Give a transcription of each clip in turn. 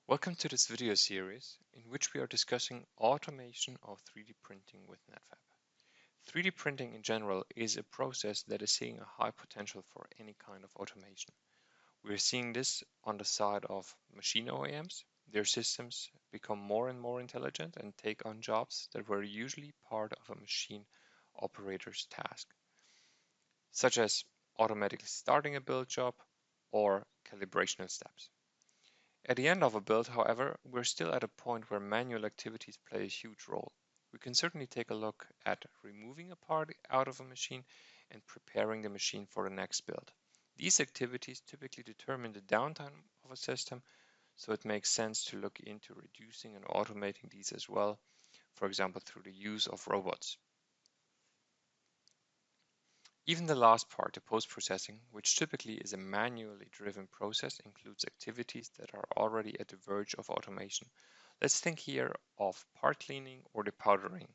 Welcome to this video series in which we are discussing automation of 3D printing with Netfabb. 3D printing in general is a process that is seeing a high potential for any kind of automation. We're seeing this on the side of machine OEMs. Their systems become more and more intelligent and take on jobs that were usually part of a machine operator's task, such as automatically starting a build job or calibration steps. At the end of a build, however, we're still at a point where manual activities play a huge role. We can certainly take a look at removing a part out of a machine and preparing the machine for the next build. These activities typically determine the downtime of a system, so it makes sense to look into reducing and automating these as well, for example through the use of robots. Even the last part, the post-processing, which typically is a manually driven process, includes activities that are already at the verge of automation. Let's think here of part cleaning or depowdering.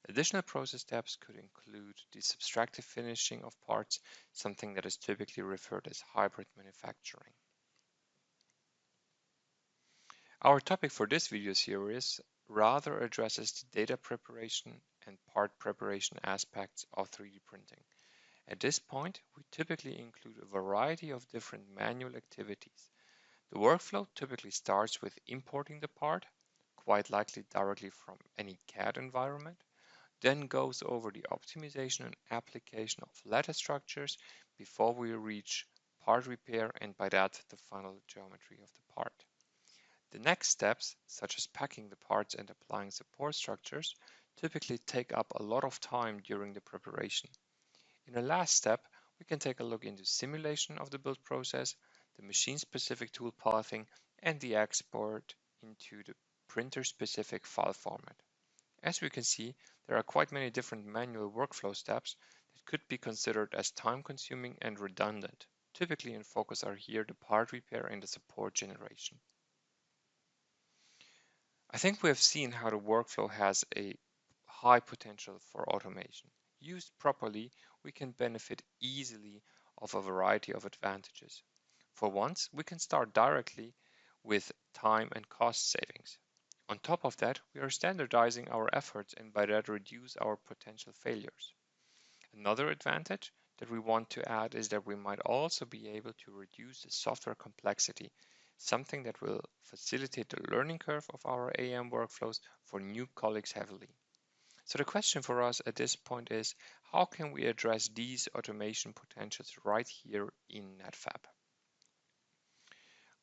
Additional process steps could include the subtractive finishing of parts, something that is typically referred as hybrid manufacturing. Our topic for this video series rather addresses the data preparation and part preparation aspects of 3D printing. At this point, we typically include a variety of different manual activities. The workflow typically starts with importing the part, quite likely directly from any CAD environment, then goes over the optimization and application of lattice structures before we reach part repair and by that the final geometry of the part. The next steps, such as packing the parts and applying support structures, typically take up a lot of time during the preparation. In the last step, we can take a look into simulation of the build process, the machine-specific tool pathing, and the export into the printer-specific file format. As we can see, there are quite many different manual workflow steps that could be considered as time-consuming and redundant. Typically in focus are here the part repair and the support generation. I think we have seen how the workflow has a high potential for automation. Used properly, we can benefit easily of a variety of advantages. For once, we can start directly with time and cost savings. On top of that, we are standardizing our efforts and by that reduce our potential failures. Another advantage that we want to add is that we might also be able to reduce the software complexity, something that will facilitate the learning curve of our AM workflows for new colleagues heavily. So the question for us at this point is, how can we address these automation potentials right here in Netfabb?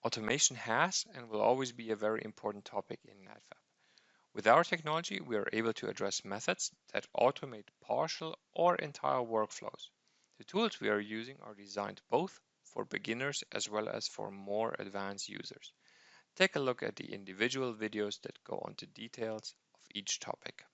Automation has and will always be a very important topic in Netfabb. With our technology, we are able to address methods that automate partial or entire workflows. The tools we are using are designed both for beginners as well as for more advanced users. Take a look at the individual videos that go into details of each topic.